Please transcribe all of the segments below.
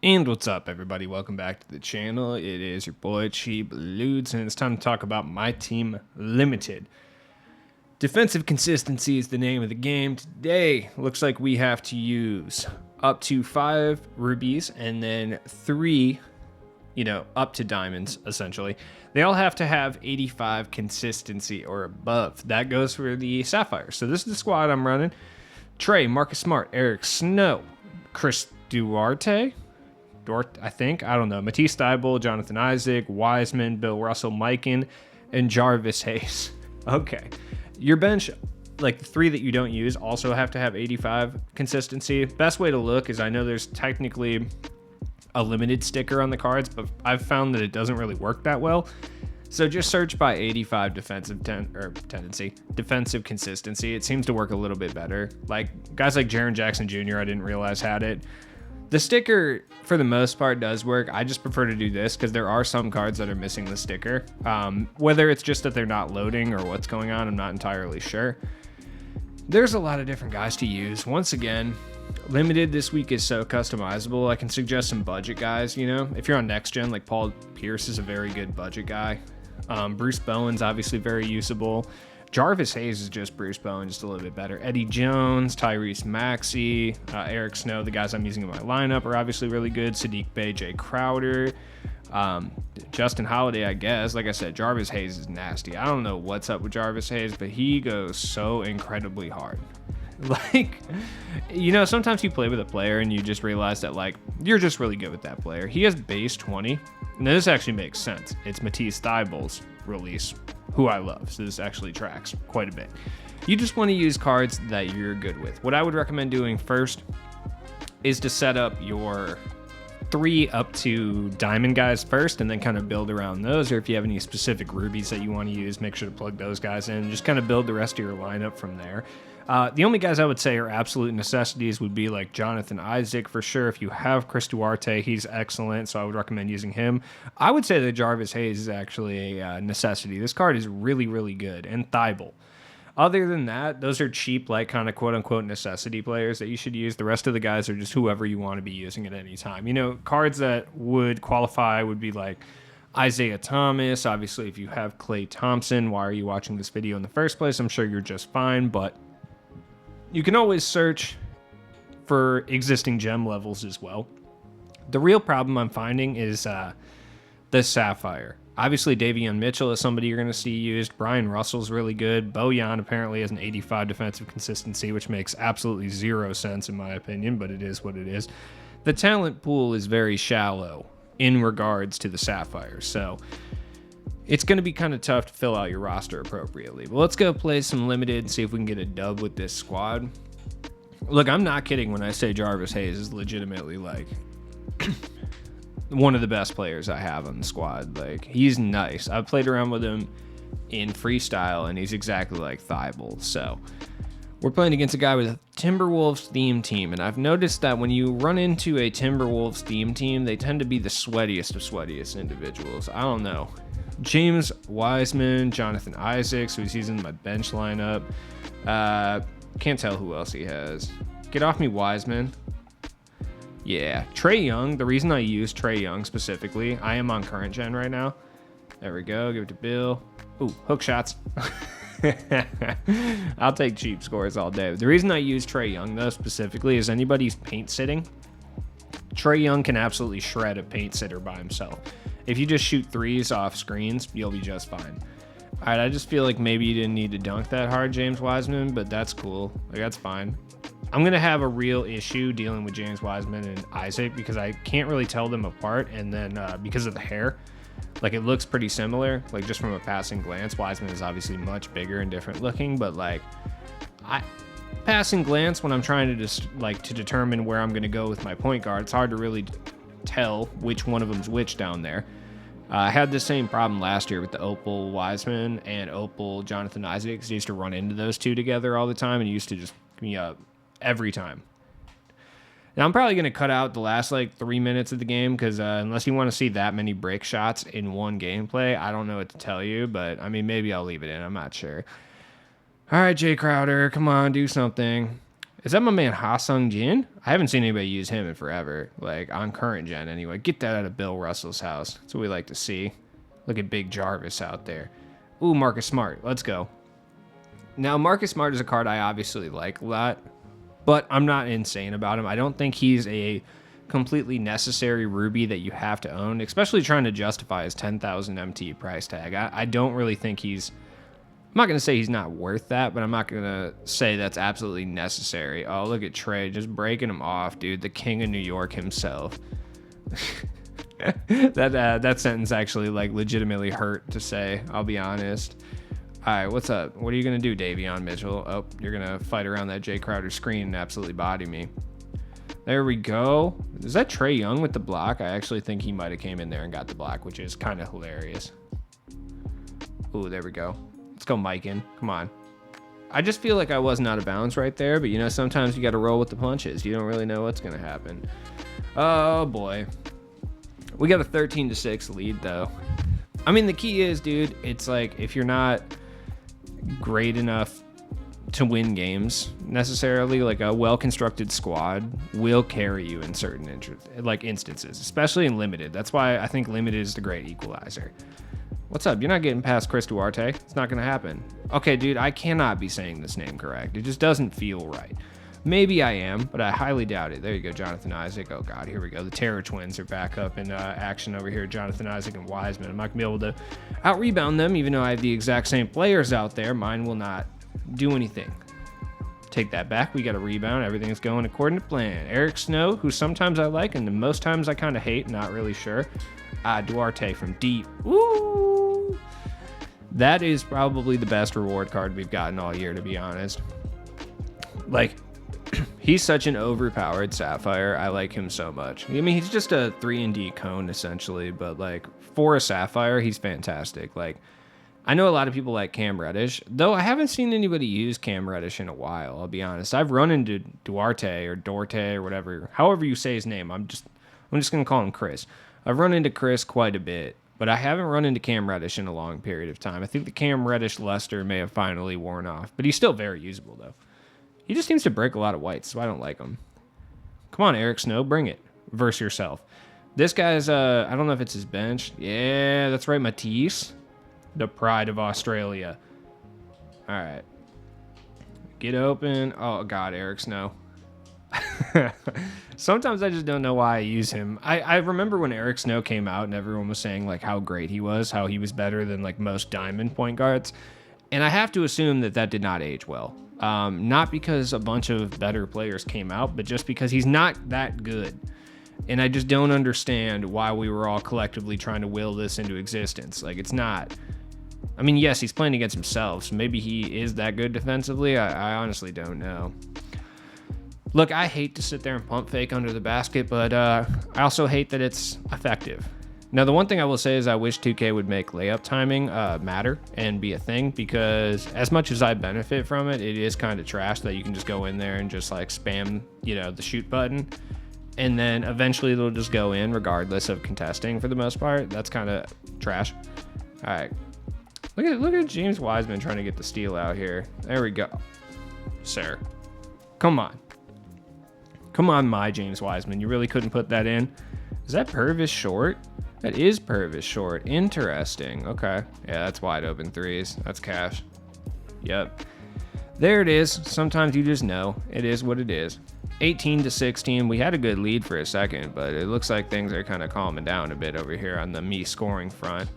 And what's up, everybody? Welcome back to the channel. It is your boy Cheap Ludes, and it's time to talk about my team limited. Defensive consistency is the name of the game. Today, looks like we have to use up to 5 rubies and then 3, up to diamonds, essentially. They all have to have 85 consistency or above. That goes for the sapphires. So this is the squad I'm running. Trey, Marcus Smart, Eric Snow, Chris Duarte, I don't know. Matisse Thybulle, Jonathan Isaac, Wiseman, Bill Russell, Mikan, and Jarvis Hayes. Okay. Your bench, like the 3 that you don't use, also have to have 85 consistency. Best way to look is I know there's technically a limited sticker on the cards, but I've found that it doesn't really work that well. So just search by 85 defensive consistency. It seems to work a little bit better. Like guys like Jaren Jackson Jr., I didn't realize had it. The sticker, for the most part, does work. I just prefer to do this because there are some cards that are missing the sticker. Whether it's just that they're not loading or what's going on, I'm not entirely sure. There's a lot of different guys to use. Once again, limited this week is so customizable. I can suggest some budget guys, If you're on next gen, like Paul Pierce is a very good budget guy. Bruce Bowen's obviously very usable. Jarvis Hayes is just Bruce Bowen, just a little bit better. Eddie Jones, Tyrese Maxey, Eric Snow, the guys I'm using in my lineup are obviously really good. Sadiq Bey, Jay Crowder, Justin Holiday, I guess. Like I said, Jarvis Hayes is nasty. I don't know what's up with Jarvis Hayes, but he goes so incredibly hard. Sometimes you play with a player and you just realize that, you're just really good with that player. He has base 20. Now, this actually makes sense. It's Matisse Thybulle's release, who I love, so this actually tracks quite a bit. You just want to use cards that you're good with. What I would recommend doing first is to set up your 3 up to diamond guys first and then kind of build around those, or if you have any specific rubies that you want to use, make sure to plug those guys in and just kind of build the rest of your lineup from there. The only guys I would say are absolute necessities would be like Jonathan Isaac for sure. If you have Chris Duarte, he's excellent, so I would recommend using him. I would say that Jarvis Hayes is actually a necessity. This card is really, really good, and Thybulle. Other than that, those are cheap, kind of quote-unquote necessity players that you should use. The rest of the guys are just whoever you want to be using at any time. Cards that would qualify would be like Isaiah Thomas. Obviously, if you have Klay Thompson, why are you watching this video in the first place? I'm sure you're just fine, but you can always search for existing gem levels as well. The real problem I'm finding is the Sapphire. Obviously, Davion Mitchell is somebody you're going to see used. Brian Russell's really good. Bojan apparently has an 85 defensive consistency, which makes absolutely 0 sense in my opinion, but it is what it is. The talent pool is very shallow in regards to the Sapphire, so it's going to be kind of tough to fill out your roster appropriately. But let's go play some limited, see if we can get a dub with this squad. Look, I'm not kidding when I say Jarvis Hayes is legitimately one of the best players I have on the squad. He's nice. I've played around with him in freestyle, and he's exactly like Thybulle. So we're playing against a guy with a Timberwolves theme team, and I've noticed that when you run into a Timberwolves theme team, they tend to be the sweatiest of sweatiest individuals. I don't know. James Wiseman, Jonathan Isaac, so he's using my bench lineup. Can't tell who else he has. Get off me, Wiseman. Yeah, Trae Young. The reason I use Trae Young specifically, I am on current gen right now. There we go. Give it to Bill. Ooh, hook shots. I'll take cheap scores all day. The reason I use Trae Young, though, specifically, is anybody's paint sitting. Trae Young can absolutely shred a paint sitter by himself. If you just shoot 3s off screens, you'll be just fine. All right, I just feel like maybe you didn't need to dunk that hard, James Wiseman, but that's cool. That's fine. I'm going to have a real issue dealing with James Wiseman and Isaac because I can't really tell them apart, and then because of the hair, it looks pretty similar, just from a passing glance. Wiseman is obviously much bigger and different looking, but passing glance, when I'm trying to to determine where I'm going to go with my point guard, it's hard to really tell which one of them's which down there. I had the same problem last year with the Opal Wiseman and Opal Jonathan Isaac, because I used to run into those two together all the time, and he used to just give me up every time. Now, I'm probably going to cut out the last 3 minutes of the game because unless you want to see that many break shots in one gameplay, I don't know what to tell you, but I mean, maybe I'll leave it in. I'm not sure. All right, Jay Crowder, come on, do something. Is that my man Ha Sung Jin? I haven't seen anybody use him in forever, like on current gen anyway. Get that out of Bill Russell's house. That's what we like to see. Look at Big Jarvis out there. Ooh, Marcus Smart. Let's go. Now, Marcus Smart is a card I obviously like a lot, but I'm not insane about him. I don't think he's a completely necessary ruby that you have to own, especially trying to justify his 10,000 MT price tag. I don't really think he's... I'm not going to say he's not worth that, but I'm not going to say that's absolutely necessary. Oh, look at Trey just breaking him off, dude. The king of New York himself. That sentence actually like legitimately hurt to say, I'll be honest. All right, what's up? What are you going to do, Davion Mitchell? Oh, you're going to fight around that Jay Crowder screen and absolutely body me. There we go. Is that Trey Young with the block? I actually think he might have came in there and got the block, which is kind of hilarious. Ooh, there we go. Let's go Mike in. Come on. I just feel like I wasn't out of bounds right there, but you know, sometimes you got to roll with the punches. You don't really know what's going to happen. Oh, boy. We got a 13-6 lead, though. I mean, the key is, dude, it's like if you're not great enough to win games necessarily, like a well-constructed squad will carry you in certain instances, especially in limited. That's why I think limited is the great equalizer. What's up? You're not getting past Chris Duarte. It's not going to happen. Okay, dude, I cannot be saying this name correct. It just doesn't feel right. Maybe I am, but I highly doubt it. There you go, Jonathan Isaac. Oh, God, here we go. The Terror Twins are back up in action over here. Jonathan Isaac and Wiseman. I'm not going to be able to out-rebound them, even though I have the exact same players out there. Mine will not do anything. Take that back. We got a rebound. Everything's going according to plan. Eric Snow, who sometimes I like and most times I kind of hate, not really sure. Duarte from deep. Woo! That is probably the best reward card we've gotten all year, to be honest. Like, he's such an overpowered Sapphire. I like him so much. I mean, he's just a 3-and-D cone, essentially, but, like, for a Sapphire, he's fantastic. Like, I know a lot of people like Cam Reddish, though I haven't seen anybody use Cam Reddish in a while, I'll be honest. I've run into Duarte or whatever, however you say his name. I'm just going to call him Chris. I've run into Chris quite a bit, but I haven't run into Cam Reddish in a long period of time. I think the Cam Reddish luster may have finally worn off, but he's still very usable, though. He just seems to break a lot of whites, so I don't like him. Come on, Eric Snow, bring it. Verse yourself. This guy's, I don't know if it's his bench. Yeah, that's right, Matisse. The pride of Australia. All right. Get open. Oh, God, Eric Snow. Sometimes I just don't know why I use him. I remember when Eric Snow came out and everyone was saying like how great he was, how he was better than like most diamond point guards. And I have to assume that did not age well. Not because a bunch of better players came out, but just because he's not that good. And I just don't understand why we were all collectively trying to will this into existence. Like, it's not. I mean, yes, he's playing against himself, so maybe he is that good defensively. I honestly don't know. Look, I hate to sit there and pump fake under the basket, but I also hate that it's effective. Now, the one thing I will say is I wish 2K would make layup timing matter and be a thing, because as much as I benefit from it, it is kind of trash that you can just go in there and just like spam, you know, the shoot button, and then eventually it'll just go in regardless of contesting for the most part. That's kind of trash. All right. Look at James Wiseman trying to get the steal out here. There we go. Sir. Come on. Come on, my James Wiseman. You really couldn't put that in? Is that Purvis short? That is Purvis short. Interesting. Okay. Yeah, that's wide open threes. That's cash. Yep. There it is. Sometimes you just know. It is what it is. 18-16. We had a good lead for a second, but it looks like things are kind of calming down a bit over here on the me scoring front.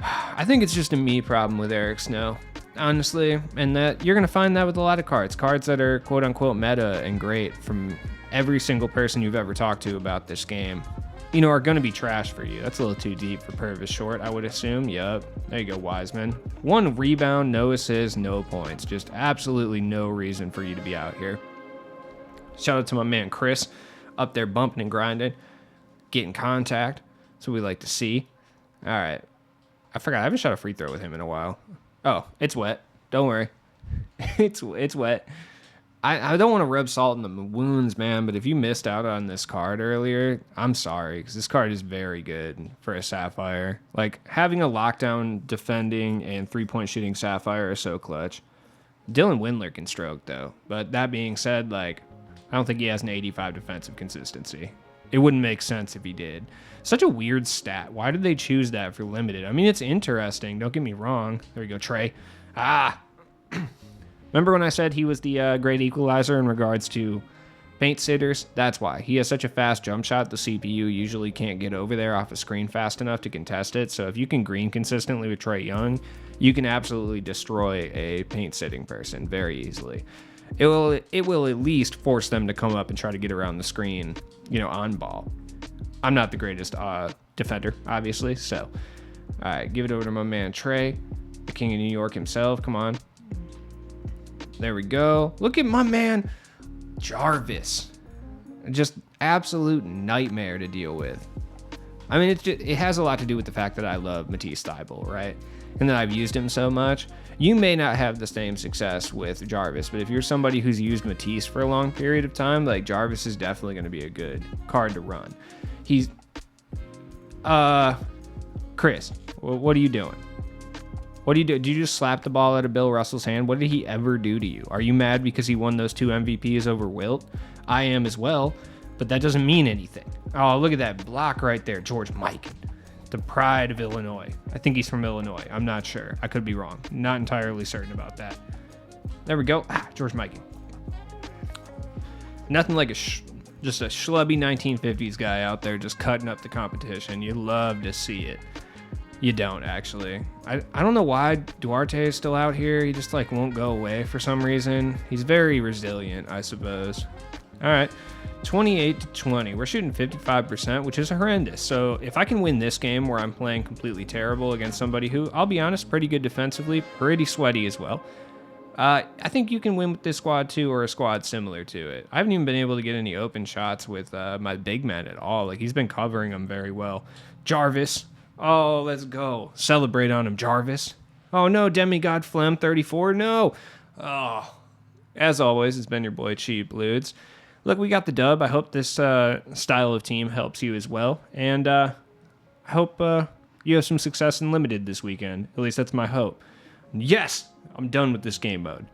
I think it's just a me problem with Eric Snow, honestly, and that you're going to find that with a lot of cards that are quote-unquote meta and great from every single person you've ever talked to about this game, you know, are going to be trash for you. That's a little too deep for Purvis short, I would assume. Yep. There you go, Wiseman. 1 rebound, no assists, no points. Just absolutely no reason for you to be out here. Shout out to my man Chris, up there bumping and grinding, getting contact. That's what we like to see. All right. I forgot. I haven't shot a free throw with him in a while. Oh, it's wet. Don't worry. It's wet. I don't want to rub salt in the wounds, man, but if you missed out on this card earlier, I'm sorry, because this card is very good for a Sapphire. Like, having a lockdown defending and 3-point shooting Sapphire is so clutch. Dylan Windler can stroke, though. But that being said, like, I don't think he has an 85 defensive consistency. It wouldn't make sense if he did. Such a weird stat. Why did they choose that for limited? I mean, it's interesting. Don't get me wrong. There we go, Trey. Remember when I said he was the great equalizer in regards to paint sitters? That's why. He has such a fast jump shot, the CPU usually can't get over there off a screen fast enough to contest it. So if you can green consistently with Trae Young, you can absolutely destroy a paint sitting person very easily. It will at least force them to come up and try to get around the screen, on ball. I'm not the greatest defender, obviously. So, all right, give it over to my man Trey, the king of New York himself. Come on. There we go. Look at my man Jarvis. Just absolute nightmare to deal with. I mean, it has a lot to do with the fact that I love Matisse Thybulle, right? And that I've used him so much. You may not have the same success with Jarvis, but if you're somebody who's used Matisse for a long period of time, like Jarvis is definitely going to be a good card to run. He's, Chris, what are you doing? What do you do? Did you just slap the ball out of Bill Russell's hand? What did he ever do to you? Are you mad because he won those 2 MVPs over Wilt? I am as well, but that doesn't mean anything. Oh, look at that block right there, George Mikan. The pride of Illinois. I think he's from Illinois. I'm not sure. I could be wrong. Not entirely certain about that. There we go. George Mikan. Nothing like just a schlubby 1950s guy out there just cutting up the competition. You love to see it. You don't, actually. I don't know why Duarte is still out here. He just won't go away for some reason. He's very resilient, I suppose. All right. 28-20. We're shooting 55%, which is horrendous. So if I can win this game where I'm playing completely terrible against somebody who, I'll be honest, pretty good defensively, pretty sweaty as well, I think you can win with this squad too, or a squad similar to it. I haven't even been able to get any open shots with my big man at all. He's been covering them very well. Jarvis. Oh, let's go. Celebrate on him, Jarvis. Oh, no, Demigod Flem 34. No. Oh. As always, it's been your boy, Cheap Blues. Look, we got the dub. I hope this style of team helps you as well. And I hope you have some success in Limited this weekend. At least that's my hope. Yes! I'm done with this game mode.